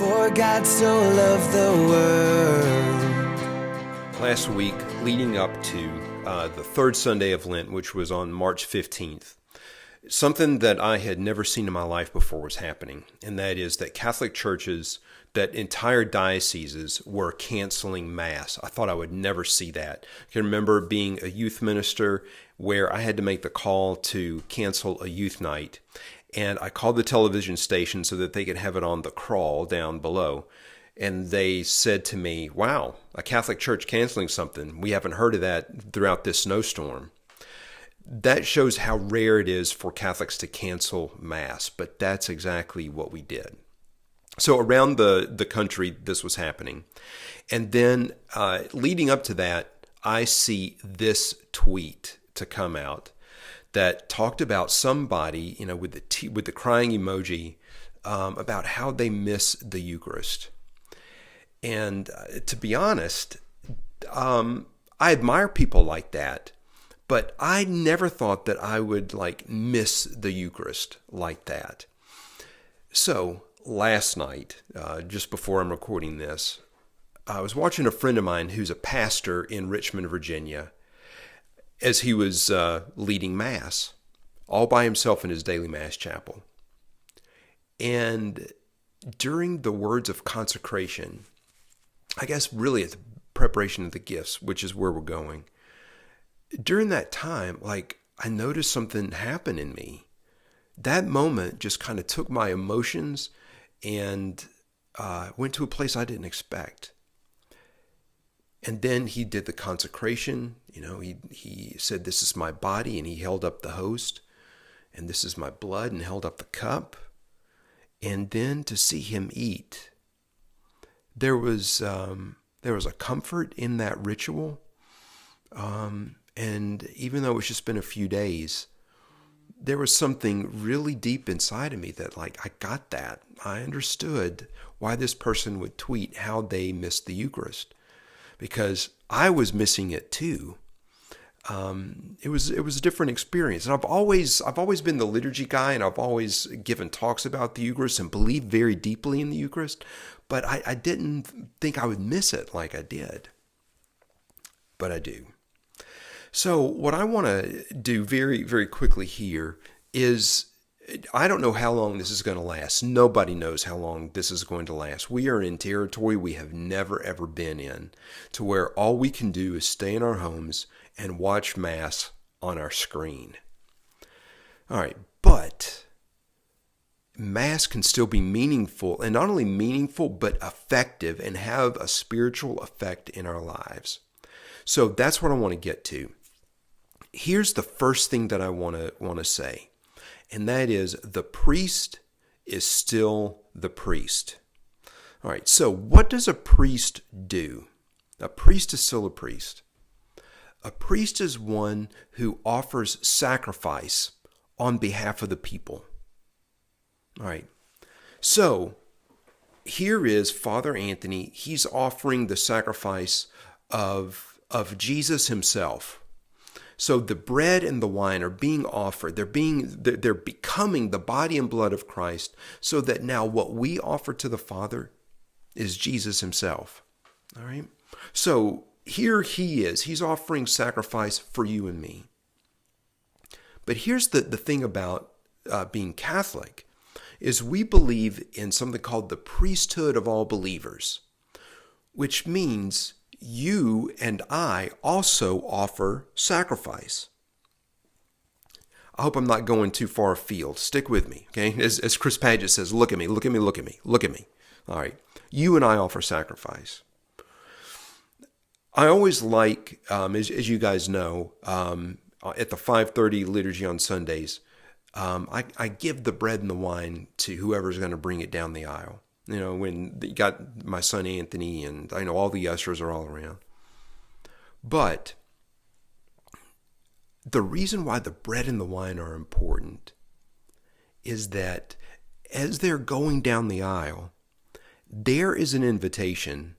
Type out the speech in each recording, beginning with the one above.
For God so loved the world. Last week, leading up to the third Sunday of Lent, which was on March 15th, something that I had never seen in my life before was happening, and that is that Catholic churches, that entire dioceses were canceling Mass. I thought I would never see that. I can remember being a youth minister where I had to make the call to cancel a youth night, and I called the television station so that they could have it on the crawl down below. And they said to me, wow, a Catholic church canceling something. We haven't heard of that throughout this snowstorm. That shows how rare it is for Catholics to cancel Mass, but that's exactly what we did. So around the country, this was happening. And then leading up to that, I see this tweet to come out that talked about somebody, with the crying emoji, about how they miss the Eucharist. And to be honest, I admire people like that, but I never thought that I would miss the Eucharist like that. So last night, just before I'm recording this, I was watching a friend of mine who's a pastor in Richmond, Virginia, as he was leading Mass, all by himself in his daily Mass chapel. And during the words of consecration, I guess really at the preparation of the gifts, which is where we're going, during that time, I noticed something happen in me. That moment just kind of took my emotions and went to a place I didn't expect. And then he did the consecration. He said, "This is my body," and he held up the host. "And this is my blood," and held up the cup. And then to see him eat, there was a comfort in that ritual. And even though it's just been a few days, there was something really deep inside of me that I got that. I understood why this person would tweet how they missed the Eucharist, because I was missing it too. It was a different experience, and I've always been the liturgy guy, and I've always given talks about the Eucharist and believed very deeply in the Eucharist, but I didn't think I would miss it like I did, but I do. So what I want to do very, very quickly here is, I don't know how long this is going to last. Nobody knows how long this is going to last. We are in territory we have never, ever been in, to where all we can do is stay in our homes and watch Mass on our screen. All right, but Mass can still be meaningful, and not only meaningful, but effective, and have a spiritual effect in our lives. So that's what I want to get to. Here's the first thing that I want to say, and that is the priest is still the priest. All right, so what does a priest do? A priest is still a priest. A priest is one who offers sacrifice on behalf of the people. All right, so here is Father Anthony. He's offering the sacrifice of Jesus himself. So the bread and the wine are being offered. They're becoming the body and blood of Christ, so that now what we offer to the Father is Jesus himself. All right? So here he is. He's offering sacrifice for you and me. But here's the thing about being Catholic, is we believe in something called the priesthood of all believers, which means you and I also offer sacrifice. I hope I'm not going too far afield. Stick with me, okay? As Chris Paget says, look at me, look at me, look at me, look at me. All right, you and I offer sacrifice. I always like, as you guys know, at the 5:30 liturgy on Sundays, I give the bread and the wine to whoever's going to bring it down the aisle. When you got my son Anthony, and I know all the ushers are all around. But the reason why the bread and the wine are important is that as they're going down the aisle, there is an invitation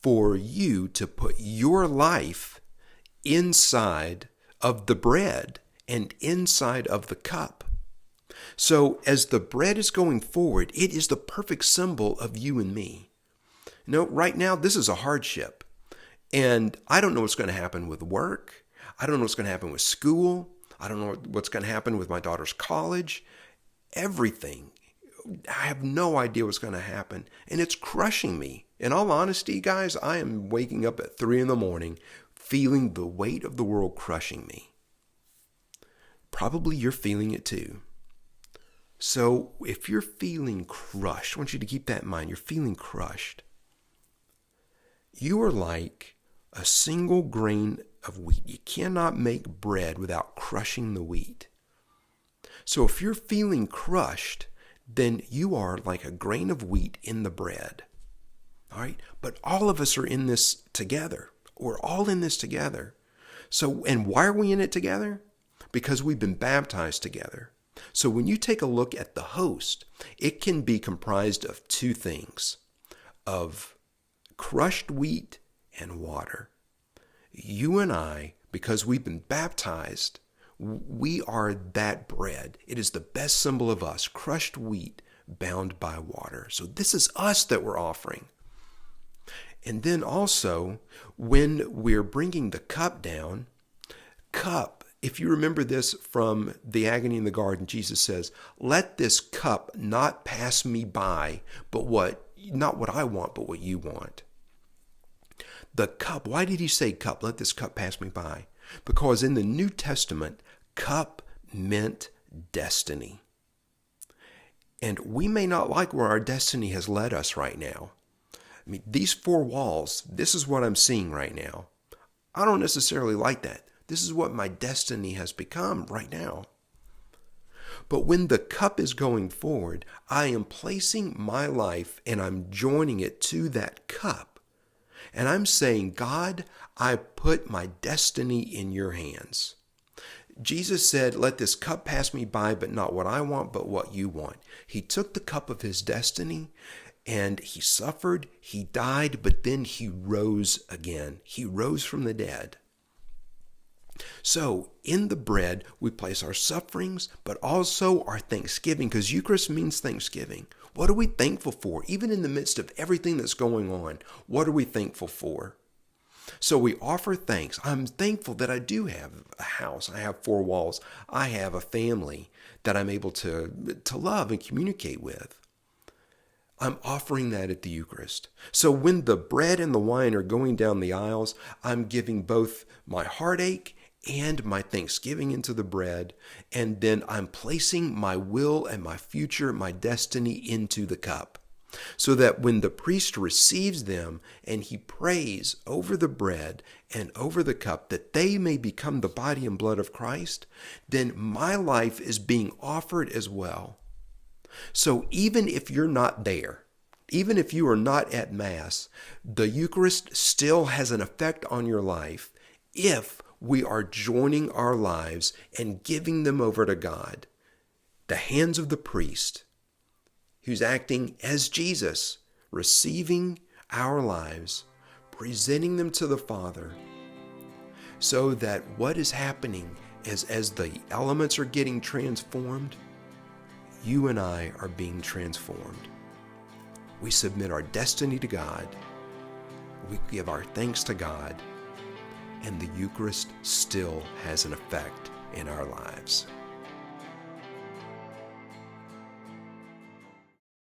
for you to put your life inside of the bread and inside of the cup. So as the bread is going forward, it is the perfect symbol of you and me. Right now, this is a hardship. And I don't know what's going to happen with work. I don't know what's going to happen with school. I don't know what's going to happen with my daughter's college. Everything. I have no idea what's going to happen. And it's crushing me. In all honesty, guys, I am waking up at 3 a.m. feeling the weight of the world crushing me. Probably you're feeling it too. So if you're feeling crushed, I want you to keep that in mind. You're feeling crushed. You are like a single grain of wheat. You cannot make bread without crushing the wheat. So if you're feeling crushed, then you are like a grain of wheat in the bread. All right? But all of us are in this together. We're all in this together. So, and why are we in it together? Because we've been baptized together. So when you take a look at the host, it can be comprised of two things, of crushed wheat and water. You and I, because we've been baptized, we are that bread. It is the best symbol of us, crushed wheat bound by water. So this is us that we're offering. And then also, when we're bringing the cup down, if you remember this from the agony in the garden, Jesus says, let this cup not pass me by, not what I want, but what you want. The cup, why did he say cup? Let this cup pass me by. Because in the New Testament, cup meant destiny. And we may not like where our destiny has led us right now. I mean, these four walls, this is what I'm seeing right now. I don't necessarily like that. This is what my destiny has become right now. But when the cup is going forward, I am placing my life and I'm joining it to that cup. And I'm saying, God, I put my destiny in your hands. Jesus said, let this cup pass me by, but not what I want, but what you want. He took the cup of his destiny and he suffered, he died, but then he rose again. He rose from the dead. So in the bread, we place our sufferings, but also our thanksgiving, because Eucharist means thanksgiving. What are we thankful for? Even in the midst of everything that's going on, what are we thankful for? So we offer thanks. I'm thankful that I do have a house. I have four walls. I have a family that I'm able to love and communicate with. I'm offering that at the Eucharist. So when the bread and the wine are going down the aisles, I'm giving both my heartache and my thanksgiving into the bread, and then I'm placing my will and my future, my destiny into the cup. So that when the priest receives them and he prays over the bread and over the cup that they may become the body and blood of Christ, then my life is being offered as well. So even if you're not there, even if you are not at Mass, the Eucharist still has an effect on your life if we are joining our lives and giving them over to God, the hands of the priest, who's acting as Jesus, receiving our lives, presenting them to the Father, so that what is happening is as the elements are getting transformed, you and I are being transformed. We submit our destiny to God, we give our thanks to God, and the Eucharist still has an effect in our lives.